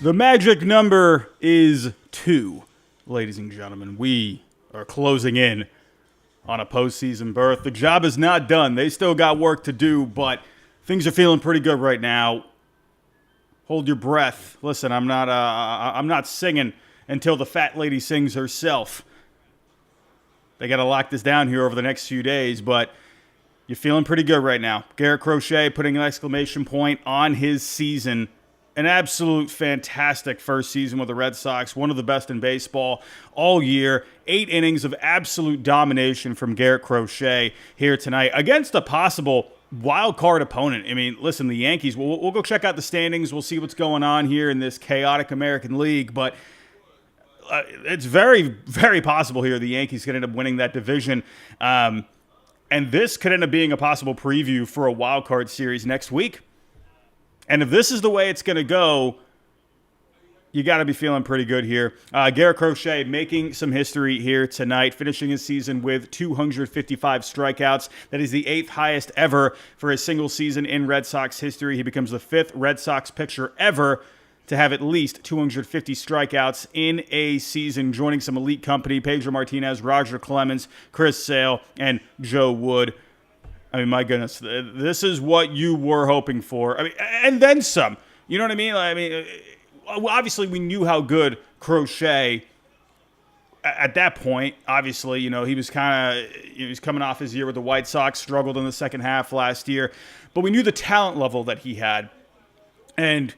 The magic number is 2, ladies and gentlemen. We are closing in on a postseason berth. The job is not done. They still got work to do, but things are feeling pretty good right now. Hold your breath. Listen, I'm not singing until the fat lady sings herself. They got to lock this down here over the next few days, but you're feeling pretty good right now. Garrett Crochet putting an exclamation point on his season. An absolute fantastic first season with the Red Sox. One of the best in baseball all year. 8 innings of absolute domination from Garrett Crochet here tonight against a possible wild card opponent. I mean, listen, the Yankees, we'll go check out the standings. We'll see what's going on here in this chaotic American League. But it's very, very possible here the Yankees could end up winning that division. And this could end up being a possible preview for a wild card series next week. And if this is the way it's going to go, you got to be feeling pretty good here. Garrett Crochet making some history here tonight, finishing his season with 255 strikeouts. That is the 8th highest ever for a single season in Red Sox history. He becomes the 5th Red Sox pitcher ever to have at least 250 strikeouts in a season, joining some elite company: Pedro Martinez, Roger Clemens, Chris Sale, and Joe Wood. I mean, my goodness, this is what you were hoping for. I mean, and then some. You know what I mean? Obviously, we knew how good Crochet at that point. Obviously, you know, he was coming off his year with the White Sox, struggled in the second half last year, but we knew the talent level that he had, and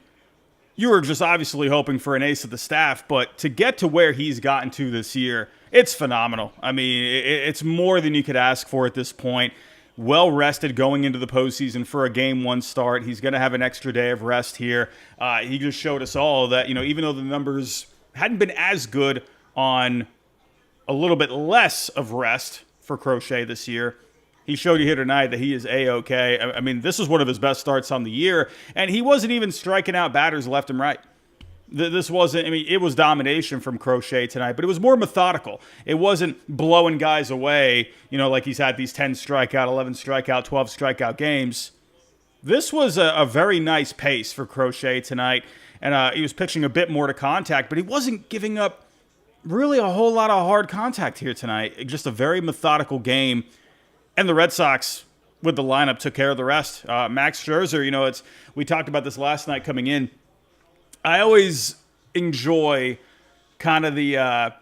you were just obviously hoping for an ace of the staff. But to get to where he's gotten to this year, it's phenomenal. I mean, it's more than you could ask for at this point. Well rested going into the postseason for a Game 1 start. He's going to have an extra day of rest here. He just showed us all that, you know, even though the numbers hadn't been as good on a little bit less of rest for Crochet this year, he showed you here tonight that he is A-OK. I mean, this is one of his best starts on the year, and he wasn't even striking out batters left and right. This wasn't, I mean, it was domination from Crochet tonight, but it was more methodical. It wasn't blowing guys away, you know, like he's had these 10 strikeout, 11 strikeout, 12 strikeout games. This was a very nice pace for Crochet tonight, and he was pitching a bit more to contact, but he wasn't giving up really a whole lot of hard contact here tonight. Just a very methodical game, and the Red Sox, with the lineup, took care of the rest. Max Scherzer, you know, we talked about this last night coming in. I always enjoy kind of the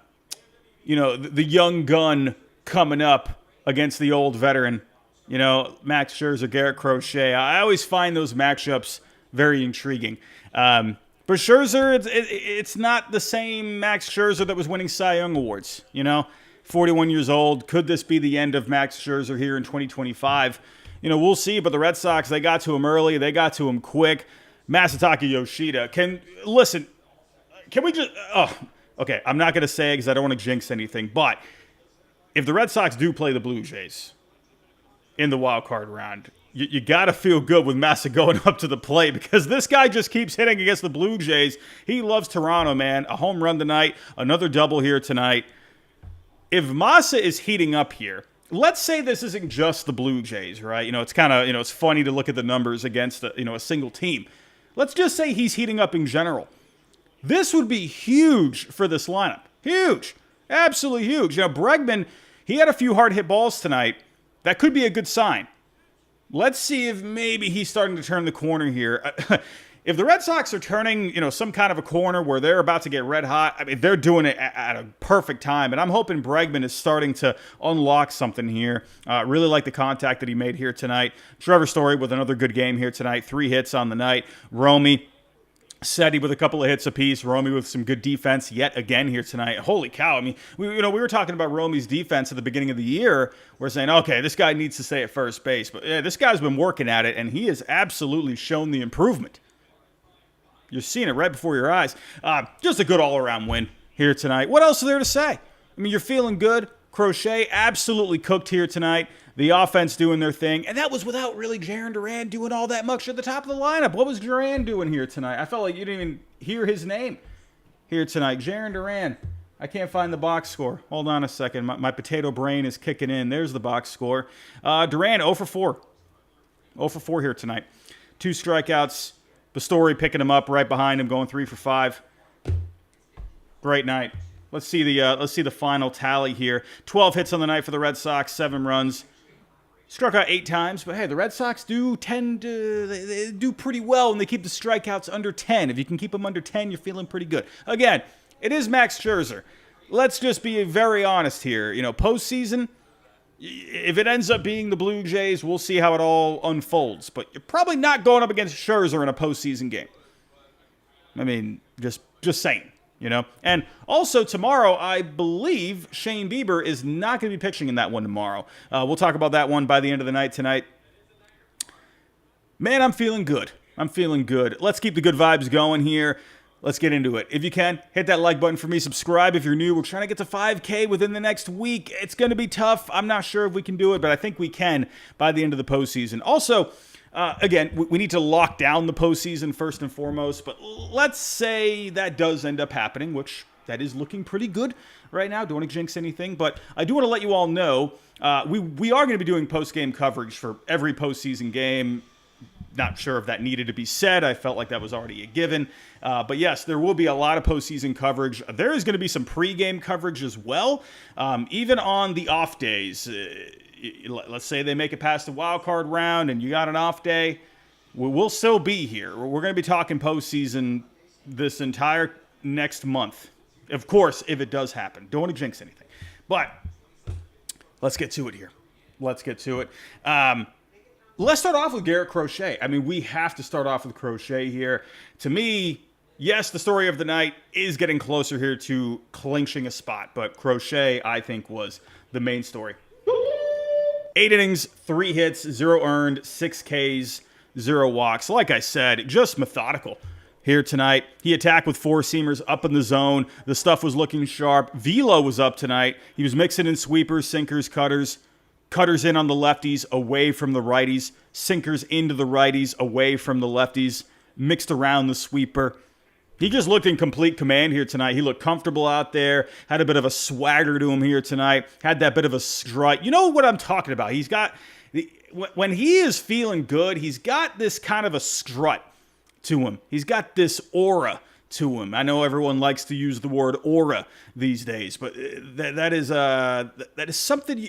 young gun coming up against the old veteran. You know, Max Scherzer, Garrett Crochet. I always find those matchups very intriguing. But Scherzer, it's not the same Max Scherzer that was winning Cy Young Awards. You know, 41 years old. Could this be the end of Max Scherzer here in 2025? You know, we'll see. But the Red Sox, they got to him early. They got to him quick. Masataka Yoshida. Can we just... Oh, okay, I'm not going to say it because I don't want to jinx anything, but if the Red Sox do play the Blue Jays in the wild card round, you got to feel good with Massa going up to the plate, because this guy just keeps hitting against the Blue Jays. He loves Toronto, man. A home run tonight, another double here tonight. If Massa is heating up here, let's say this isn't just the Blue Jays, right? You know, it's kind of, you know, it's funny to look at the numbers against, a single team. Let's just say he's heating up in general. This would be huge for this lineup. Huge. Absolutely huge. You know, Bregman, he had a few hard hit balls tonight. That could be a good sign. Let's see if maybe he's starting to turn the corner here. If the Red Sox are turning, you know, some kind of a corner where they're about to get red hot, I mean, they're doing it at a perfect time. And I'm hoping Bregman is starting to unlock something here. Really like the contact that he made here tonight. Trevor Story with another good game here tonight. 3 hits on the night. Romy, Seti with a couple of hits apiece. Romy with some good defense yet again here tonight. Holy cow. I mean, we were talking about Romy's defense at the beginning of the year. We're saying, okay, this guy needs to stay at first base. But yeah, this guy's been working at it, and he has absolutely shown the improvement. You're seeing it right before your eyes. Just a good all-around win here tonight. What else is there to say? I mean, you're feeling good. Crochet absolutely cooked here tonight. The offense doing their thing. And that was without really Jarren Duran doing all that much at the top of the lineup. What was Duran doing here tonight? I felt like you didn't even hear his name here tonight. Jarren Duran. I can't find the box score. Hold on a second. My potato brain is kicking in. There's the box score. Duran, 0 for 4. 0 for 4 here tonight. 2 strikeouts. Story picking him up right behind him, going 3 for 5. Great night. Let's see the final tally here. 12 hits on the night for the Red Sox, 7 runs. Struck out 8 times, but hey, the Red Sox do tend to they do pretty well, and they keep the strikeouts under 10. If you can keep them under 10, you're feeling pretty good. Again, it is Max Scherzer. Let's just be very honest here. Postseason, if it ends up being the Blue Jays, we'll see how it all unfolds. But you're probably not going up against Scherzer in a postseason game. I mean, just saying. And also tomorrow, I believe Shane Bieber is not going to be pitching in that one tomorrow. We'll talk about that one by the end of the night tonight. Man, I'm feeling good. Let's keep the good vibes going here. Let's get into it. If you can, hit that like button for me. Subscribe if you're new. We're trying to get to 5K within the next week. It's going to be tough. I'm not sure if we can do it, but I think we can by the end of the postseason. Also, again, we need to lock down the postseason first and foremost, but let's say that does end up happening, which that is looking pretty good right now. Don't want to jinx anything, but I do want to let you all know we are going to be doing post-game coverage for every postseason game. Not sure if that needed to be said. I felt like that was already a given. But yes, there will be a lot of postseason coverage. There is going to be some pregame coverage as well. Even on the off days, let's say they make it past the wild card round and you got an off day, we'll still be here. We're going to be talking postseason this entire next month. Of course, if it does happen. Don't want to jinx anything. But let's get to it here. Let's start off with Garrett Crochet. I mean, we have to start off with Crochet here. To me, yes, the story of the night is getting closer here to clinching a spot, but Crochet, I think, was the main story. 8 innings, 3 hits, 0 earned, 6 Ks, 0 walks. Like I said, just methodical here tonight. He attacked with 4-seamers up in the zone. The stuff was looking sharp. Velo was up tonight. He was mixing in sweepers, sinkers, cutters. Cutters in on the lefties, away from the righties. Sinkers into the righties, away from the lefties. Mixed around the sweeper. He just looked in complete command here tonight. He looked comfortable out there. Had a bit of a swagger to him here tonight. Had that bit of a strut. You know what I'm talking about. He's got, when he is feeling good, he's got this kind of a strut to him. He's got this aura to him. I know everyone likes to use the word aura these days, but that is something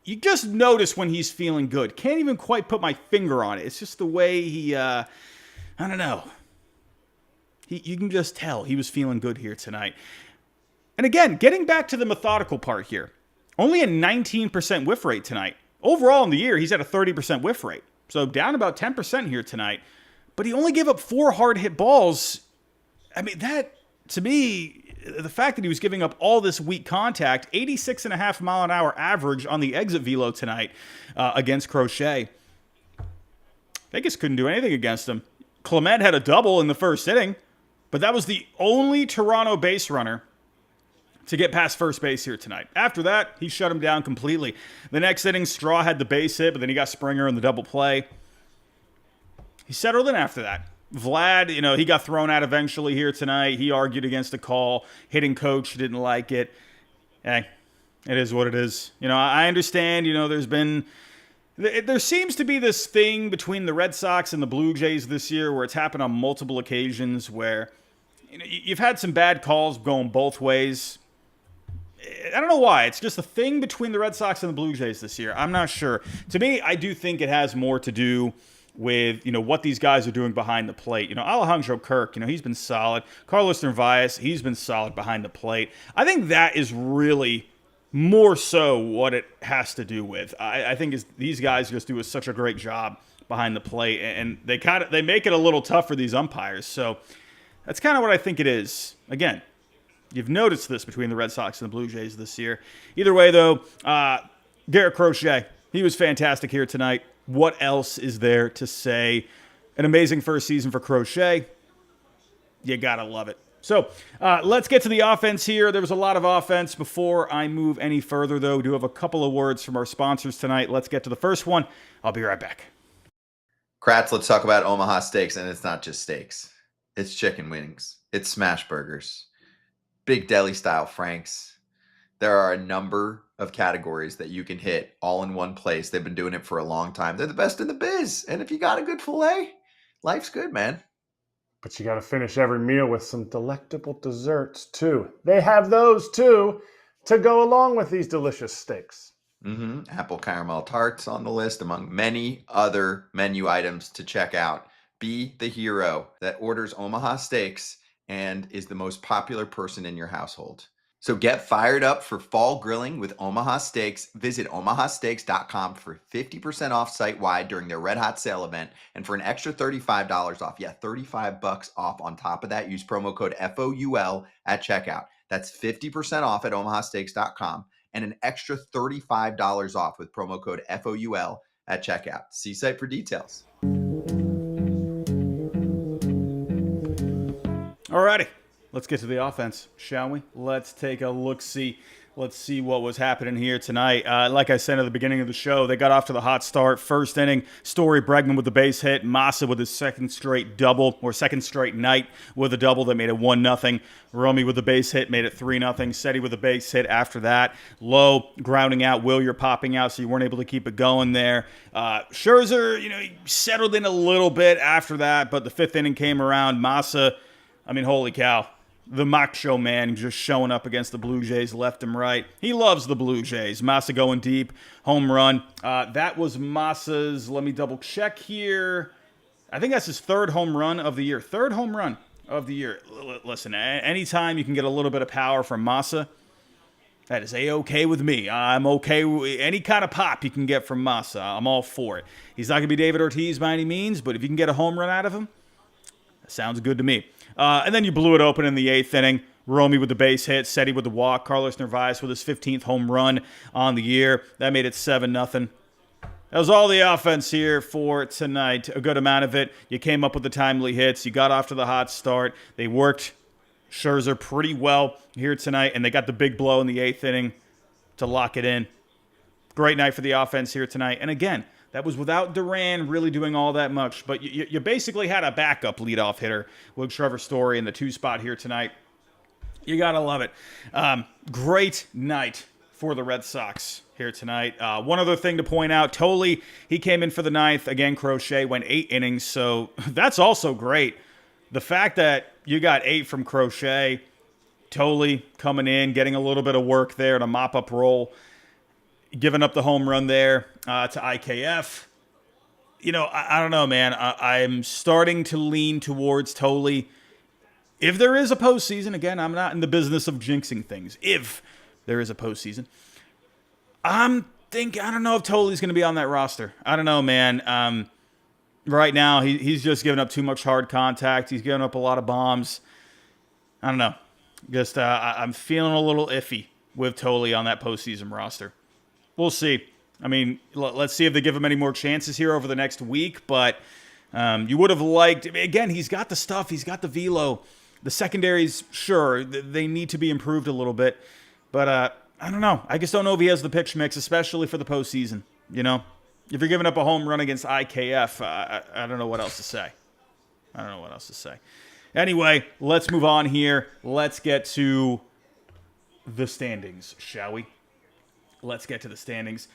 you just notice when he's feeling good. Can't even quite put my finger on it. It's just the way he, I don't know. You can just tell he was feeling good here tonight. And again, getting back to the methodical part here. Only a 19% whiff rate tonight. Overall in the year, he's at a 30% whiff rate. So down about 10% here tonight. But he only gave up 4 hard hit balls. I mean, that, to me, the fact that he was giving up all this weak contact, 86.5 mile an hour average on the exit velo tonight against Crochet. Vegas couldn't do anything against him. Clement had a double in the first inning, but that was the only Toronto base runner to get past first base here tonight. After that, he shut him down completely. The next inning, Straw had the base hit, but then he got Springer in the double play. He settled in after that. Vlad, he got thrown out eventually here tonight. He argued against the call. Hitting coach didn't like it. Hey, it is what it is. I understand, there seems to be this thing between the Red Sox and the Blue Jays this year where it's happened on multiple occasions where you've had some bad calls going both ways. I don't know why. It's just a thing between the Red Sox and the Blue Jays this year. I'm not sure. To me, I do think it has more to do with, what these guys are doing behind the plate. Alejandro Kirk, he's been solid. Carlos Narvaez, he's been solid behind the plate. I think that is really more so what it has to do with. I think these guys just do such a great job behind the plate, and they make it a little tough for these umpires. So that's kind of what I think it is. Again, you've noticed this between the Red Sox and the Blue Jays this year. Either way, though, Garrett Crochet, he was fantastic here tonight. What else is there to say? An amazing first season for Crochet. You gotta love it. So let's get to the offense here. There was a lot of offense. Before I move any further, though, I do have a couple of words from our sponsors tonight. Let's get to the first one. I'll be right back. Kratz, let's talk about Omaha Steaks, and it's not just steaks. It's chicken wings. It's smash burgers. Big deli-style franks. There are a number of categories that you can hit all in one place. They've been doing it for a long time. They're the best in the biz. And if you got a good filet, life's good, man. But you got to finish every meal with some delectable desserts, too. They have those, too, to go along with these delicious steaks. Apple caramel tarts on the list, among many other menu items to check out. Be the hero that orders Omaha Steaks and is the most popular person in your household. So get fired up for fall grilling with Omaha Steaks. Visit omahasteaks.com for 50% off site-wide during their Red Hot Sale event, and for an extra $35 off. Yeah, $35 off on top of that. Use promo code FOUL at checkout. That's 50% off at omahasteaks.com and an extra $35 off with promo code FOUL at checkout. See site for details. Alrighty, let's get to the offense, shall we? Let's take a look-see. Let's see what was happening here tonight. Like I said at the beginning of the show, they got off to the hot start. First inning, Story Bregman with the base hit. Massa with his second straight double, or second straight night with a double that made it 1-0. Romy with the base hit made it 3-0. Seti with the base hit after that. Low grounding out. Willier popping out, so you weren't able to keep it going there. Scherzer, he settled in a little bit after that, but the fifth inning came around. Massa, holy cow. The macho man just showing up against the Blue Jays left and right. He loves the Blue Jays. Massa going deep, home run. That was Massa's, let me double check here. I think that's his third home run of the year. Third home run of the year. Listen, anytime you can get a little bit of power from Massa, that is A-okay with me. I'm okay with any kind of pop you can get from Massa. I'm all for it. He's not going to be David Ortiz by any means, but if you can get a home run out of him, that sounds good to me. And then you blew it open in the eighth inning. Romy with the base hit, Seti with the walk, Carlos Narvaez with his 15th home run on the year. That made it 7-0. That was all the offense here for tonight. A good amount of it. You came up with the timely hits. You got off to the hot start. They worked Scherzer pretty well here tonight, and they got the big blow in the eighth inning to lock it in. Great night for the offense here tonight. And again, that was without Duran really doing all that much. But you basically had a backup leadoff hitter with Trevor Story in the 2 spot here tonight. You got to love it. Great night for the Red Sox here tonight. One other thing to point out, Tolley, he came in for the ninth. Again, Crochet went 8 innings, so that's also great. The fact that you got 8 from Crochet, Tolley coming in, getting a little bit of work there to mop-up role, giving up the home run there to IKF. I don't know, man. I'm starting to lean towards Tolley. If there is a postseason, again, I'm not in the business of jinxing things. If there is a postseason, I don't know if Tolley's going to be on that roster. I don't know, man. Right now, he's just giving up too much hard contact. He's giving up a lot of bombs. I don't know. Just I'm feeling a little iffy with Tolley on that postseason roster. We'll see. Let's see if they give him any more chances here over the next week. But you would have liked, again, he's got the stuff. He's got the velo. The secondaries, sure, they need to be improved a little bit. But I don't know. I just don't know if he has the pitch mix, especially for the postseason. If you're giving up a home run against IKF, I don't know what else to say. Anyway, let's move on here. Let's get to the standings, shall we? Let's get to the standings.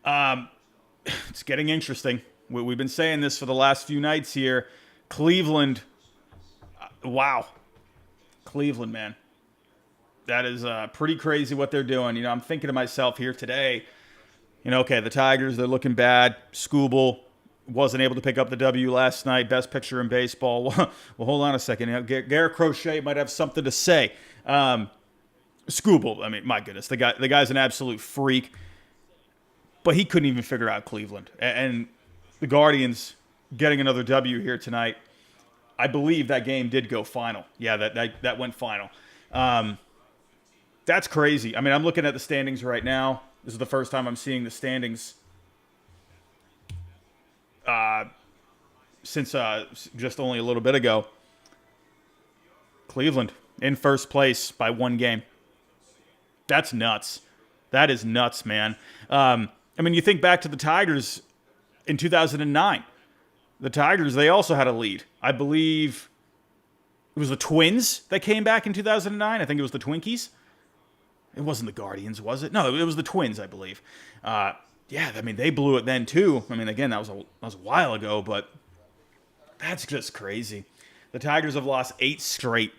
It's getting interesting. We've been saying this for the last few nights here. Cleveland, wow. Cleveland, man. That is pretty crazy what they're doing. I'm thinking to myself here today, okay, the Tigers, they're looking bad. Skubal wasn't able to pick up the W last night. Best pitcher in baseball. Well, hold on a second. Garrett Crochet might have something to say. Skubal, my goodness, the guy's an absolute freak. But he couldn't even figure out Cleveland. And the Guardians getting another W here tonight. I believe that game did go final. Yeah, that went final. That's crazy. I'm looking at the standings right now. This is the first time I'm seeing the standings since just only a little bit ago. Cleveland in first place by 1 game. That's nuts. That is nuts, man. You think back to the Tigers in 2009. The Tigers, they also had a lead. I believe it was the Twins that came back in 2009. I think it was the Twinkies. It wasn't the Guardians, was it? No, it was the Twins, I believe. They blew it then too. Again, that was a while ago, but that's just crazy. The Tigers have lost 8 straight.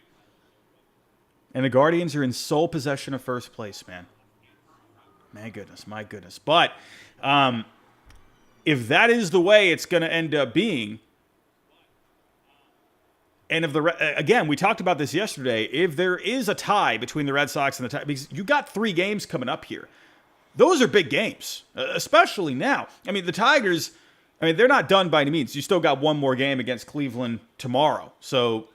And the Guardians are in sole possession of first place, man. My goodness. But if that is the way it's going to end up being, and if again, we talked about this yesterday, if there is a tie between the Red Sox and the Tigers, because you got 3 games coming up here. Those are big games, especially now. I mean, the Tigers, they're not done by any means. You still got one more game against Cleveland tomorrow. So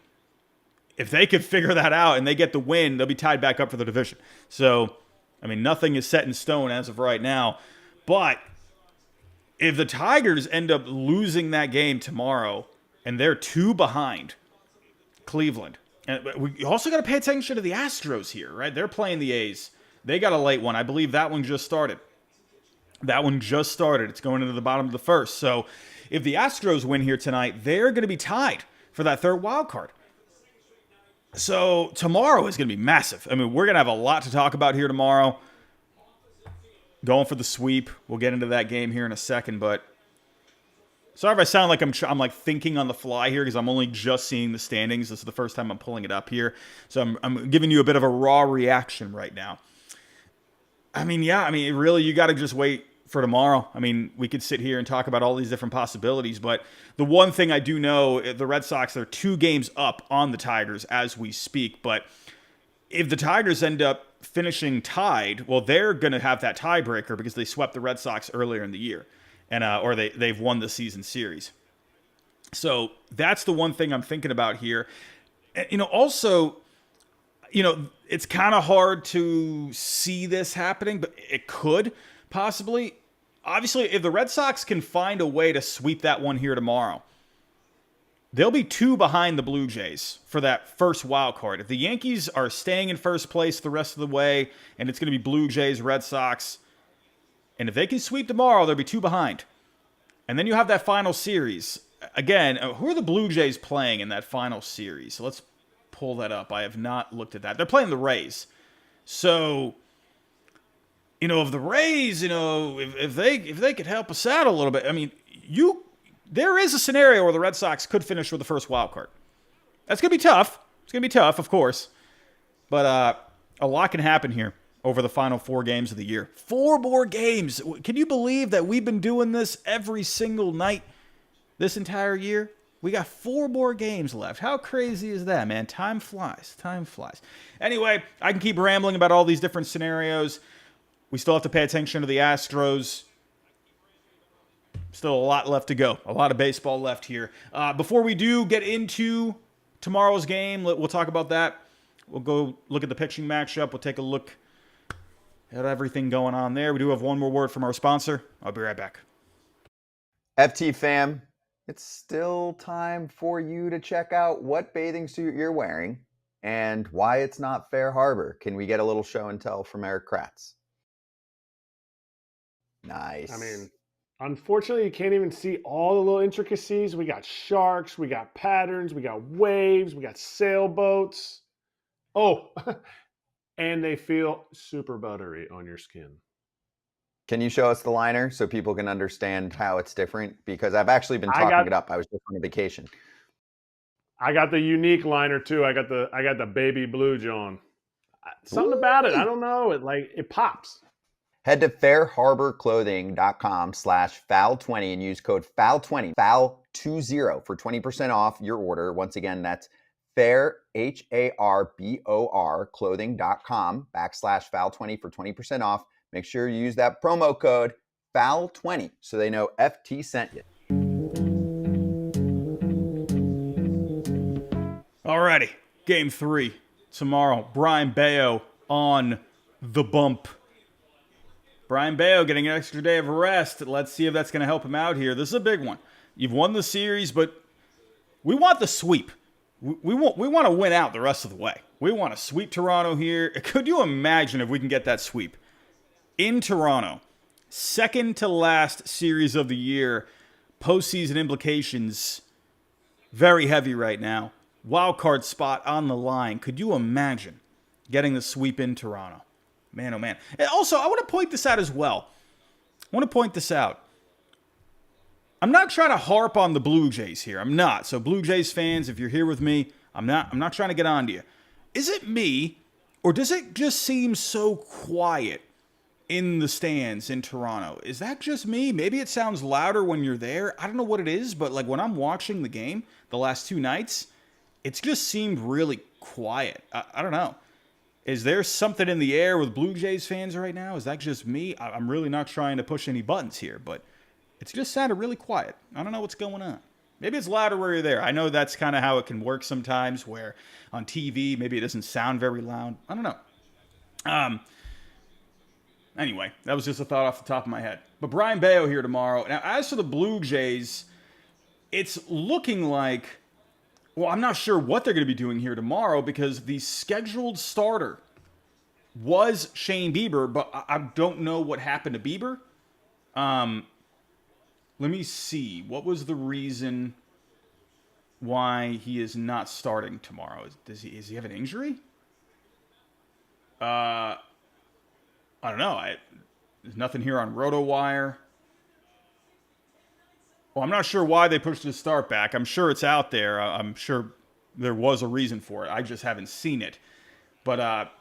if they could figure that out and they get the win, they'll be tied back up for the division. So, nothing is set in stone as of right now. But if the Tigers end up losing that game tomorrow and they're 2 behind Cleveland, and we also got to pay attention to the Astros here, right? They're playing the A's. They got a late one. I believe that one just started. It's going into the bottom of the first. So if the Astros win here tonight, they're going to be tied for that 3rd wild card. So tomorrow is going to be massive. We're going to have a lot to talk about here tomorrow. Going for the sweep. We'll get into that game here in a second, but sorry if I sound like I'm like thinking on the fly here because I'm only just seeing the standings. This is the first time I'm pulling it up here. So I'm giving you a bit of a raw reaction right now. Really, you got to just wait for tomorrow. We could sit here and talk about all these different possibilities, but the one thing I do know, the Red Sox are 2 games up on the Tigers as we speak, but if the Tigers end up finishing tied, well, they're going to have that tiebreaker because they swept the Red Sox earlier in the year, and or they've won the season series. So that's the one thing I'm thinking about here. And, also, it's kind of hard to see this happening, but it could possibly. Obviously, if the Red Sox can find a way to sweep that one here tomorrow, they'll be 2 behind the Blue Jays for that first wild card. If the Yankees are staying in first place the rest of the way, and it's going to be Blue Jays, Red Sox, and if they can sweep tomorrow, they'll be 2 behind. And then you have that final series. Again, who are the Blue Jays playing in that final series? So let's pull that up. I have not looked at that. They're playing the Rays. So, if the Rays, if they could help us out a little bit, there is a scenario where the Red Sox could finish with the first wild card. That's going to be tough. It's going to be tough, of course. But a lot can happen here over the final 4 games of the year. 4 more games. Can you believe that we've been doing this every single night this entire year? We got 4 more games left. How crazy is that, man? Time flies. Anyway, I can keep rambling about all these different scenarios. We still have to pay attention to the Astros. Still a lot left to go. A lot of baseball left here. Before we do get into tomorrow's game, we'll talk about that. We'll go look at the pitching matchup. We'll take a look at everything going on there. We do have one more word from our sponsor. I'll be right back. FT fam, it's still time for you to check out what bathing suit you're wearing and why it's not Fair Harbor. Can we get a little show and tell from Eric Kratz? Nice. Unfortunately, you can't even see all the little intricacies. We got sharks, we got patterns, we got waves, we got sailboats. Oh, and they feel super buttery on your skin. Can you show us the liner so people can understand how it's different? Because I've actually been talking it up. I was just on a vacation. I got the unique liner too. I got the baby blue, John. Something about it. I don't know. It pops. Head to fairharborclothing.com/foul20 and use code foul20, foul20 for 20% off your order. Once again, that's fair, HARBOR clothing.com/foul20 for 20% off. Make sure you use that promo code foul20 so they know FT sent you. Alrighty, game 3 tomorrow. Brian Bayo on the bump. Brian Bayo getting an extra day of rest. Let's see if that's going to help him out here. This is a big one. You've won the series, but we want the sweep. We want to win out the rest of the way. We want to sweep Toronto here. Could you imagine if we can get that sweep in Toronto? Second to last series of the year. Postseason implications very heavy right now. Wild card spot on the line. Could you imagine getting the sweep in Toronto? Man, oh man. And also, I want to point this out as well. I'm not trying to harp on the Blue Jays here. I'm not. So Blue Jays fans, if you're here with me, I'm not trying to get on to you. Is it me, or does it just seem so quiet in the stands in Toronto? Is that just me? Maybe it sounds louder when you're there. I don't know what it is, but like when I'm watching the game the last 2 nights, it's just seemed really quiet. I don't know. Is there something in the air with Blue Jays fans right now? Is that just me? I'm really not trying to push any buttons here, but it's just sounded really quiet. I don't know what's going on. Maybe it's louder where you're there. I know that's kind of how it can work sometimes, where on TV, maybe it doesn't sound very loud. I don't know. Anyway, that was just a thought off the top of my head. But Brian Bayo here tomorrow. Now, as for the Blue Jays, it's looking like, well, I'm not sure what they're going to be doing here tomorrow because the scheduled starter was Shane Bieber, but I don't know what happened to Bieber. Let me see. What was the reason why he is not starting tomorrow? Does he have an injury? I don't know. There's nothing here on RotoWire. Well, I'm not sure why they pushed his start back. I'm sure it's out there. I'm sure there was a reason for it. I just haven't seen it. But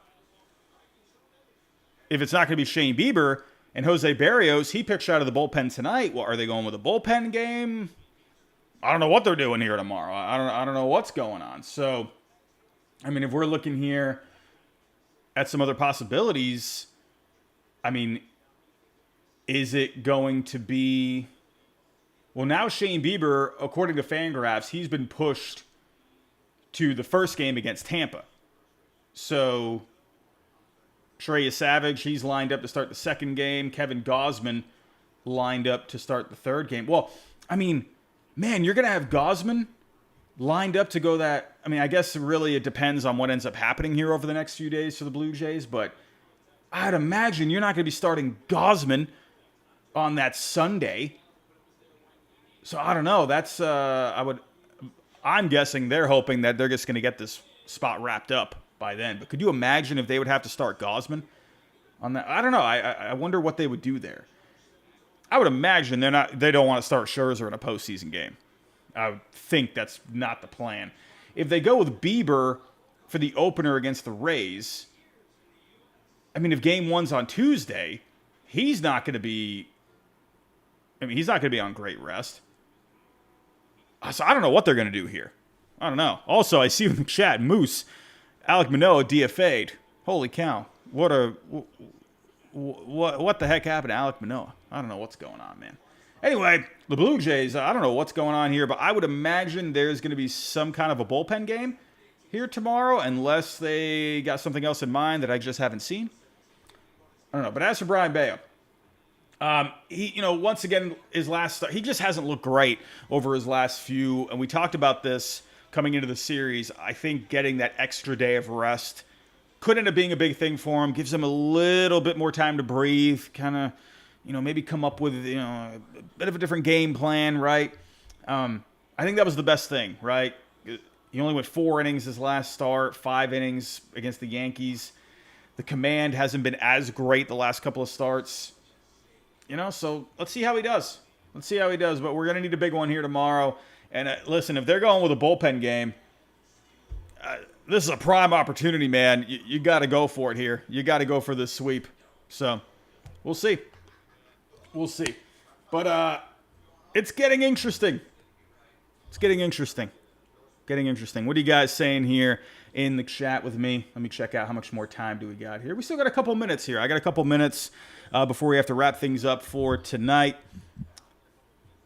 if it's not going to be Shane Bieber and Jose Barrios, he pitched out of the bullpen tonight. Well, are they going with a bullpen game? I don't know what they're doing here tomorrow. I don't know what's going on. So, I mean, if we're looking here at some other possibilities, I mean, is it going to be... Well, now Shane Bieber, according to Fangraphs, he's been pushed to the first game against Tampa. So, Trey Savage, he's lined up to start the second game. Kevin Gausman lined up to start the third game. Well, I mean, man, you're going to have Gausman lined up to go that... I mean, I guess really it depends on what ends up happening here over the next few days for the Blue Jays, but I'd imagine you're not going to be starting Gausman on that Sunday. So I don't know. That's I'm guessing they're hoping that they're just going to get this spot wrapped up by then. But could you imagine if they would have to start Gausman on that? I don't know. I wonder what they would do there. I would imagine they don't want to start Scherzer in a postseason game. I would think that's not the plan. If they go with Bieber for the opener against the Rays, I mean, if game 1's on Tuesday, he's not going to be on great rest. So I don't know what they're going to do here. I don't know. Also, I see in the chat, Moose, Alek Manoah DFA'd. Holy cow. What the heck happened to Alek Manoah? I don't know what's going on, man. Anyway, the Blue Jays, I don't know what's going on here, but I would imagine there's going to be some kind of a bullpen game here tomorrow, unless they got something else in mind that I just haven't seen. I don't know. But as for Brian Bayo, he, once again, his last start, he just hasn't looked great over his last few. And we talked about this coming into the series. I think getting that extra day of rest could end up being a big thing for him. Gives him a little bit more time to breathe, kind of, maybe come up with, a bit of a different game plan, right? I think that was the best thing, right? He only went 4 innings his last start, 5 innings against the Yankees. The command hasn't been as great the last couple of starts. So let's see how he does. But we're going to need a big one here tomorrow. And listen, if they're going with a bullpen game, this is a prime opportunity, man. You got to go for it here. You got to go for this sweep. So we'll see. But it's getting interesting. What are you guys saying here in the chat with me? Let me check out how much more time do we got here. We still got a couple minutes here. I got a couple minutes before we have to wrap things up for tonight.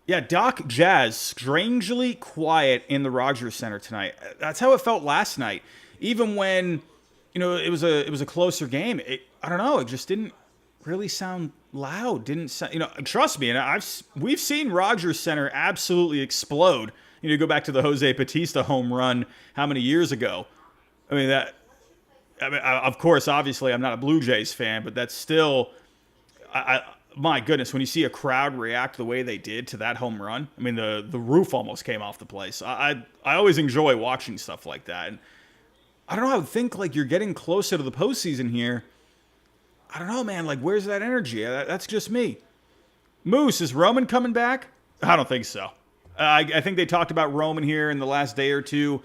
Yeah, Doc Jazz, strangely quiet in the Rogers Center tonight. That's how it felt last night. Even when, it was a closer game. I don't know. It just didn't really sound loud. Didn't sound, trust me. And we've seen Rogers Center absolutely explode. Go back to the Jose Bautista home run how many years ago? Of course, obviously, I'm not a Blue Jays fan, but that's still, my goodness, when you see a crowd react the way they did to that home run, the roof almost came off the place. I always enjoy watching stuff like that. And I don't know, I would think you're getting closer to the postseason here. I don't know, man, where's that energy? That's just me. Moose, is Roman coming back? I don't think so. I think they talked about Roman here in the last day or two.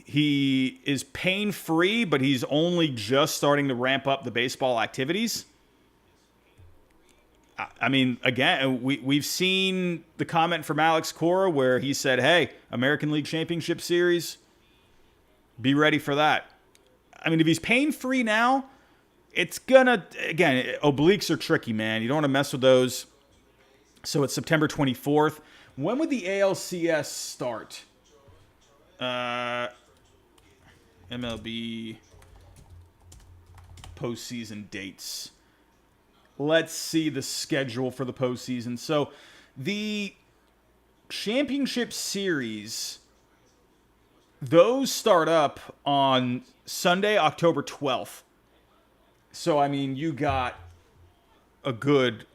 He is pain-free, but he's only just starting to ramp up the baseball activities. I mean, again, we've seen the comment from Alex Cora where he said, hey, American League Championship Series, be ready for that. I mean, if he's pain-free now, it's gonna, again, obliques are tricky, man. You don't want to mess with those. So it's September 24th. When would the ALCS start? MLB postseason dates. Let's see the schedule for the postseason. So the championship series, those start up on Sunday, October 12th. So, I mean, you got a good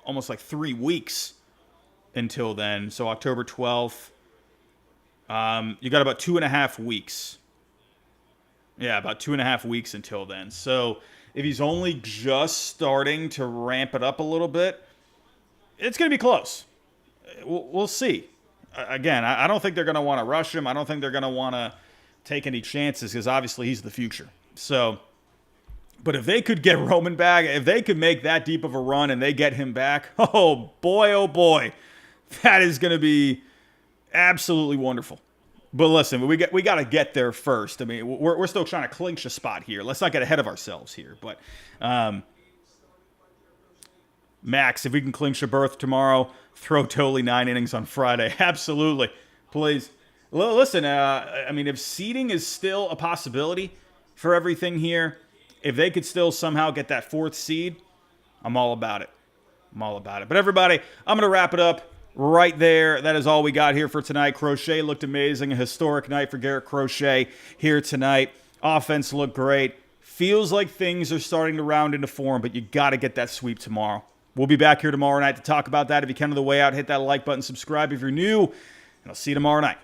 almost like 3 weeks until then. So October 12th, you got about 2.5 weeks. Yeah, about 2.5 weeks until then. So if he's only just starting to ramp it up a little bit, it's going to be close. We'll see. Again, I don't think they're going to want to rush him. I don't think they're going to want to take any chances because obviously he's the future. So, but if they could get Roman back, if they could make that deep of a run and they get him back, oh boy, that is going to be absolutely wonderful. But listen, we got to get there first. I mean, we're still trying to clinch a spot here. Let's not get ahead of ourselves here. But Max, if we can clinch a berth tomorrow, throw Tolley 9 innings on Friday. Absolutely, please. Listen, I mean, if seeding is still a possibility for everything here, if they could still somehow get that 4th seed, I'm all about it. But everybody, I'm going to wrap it up right there. That is all we got here for tonight. Crochet looked amazing. A historic night for Garrett Crochet here tonight. Offense looked great. Feels like things are starting to round into form, but you got to get that sweep tomorrow. We'll be back here tomorrow night to talk about that. If you can on the way out, hit that like button, subscribe if you're new, and I'll see you tomorrow night.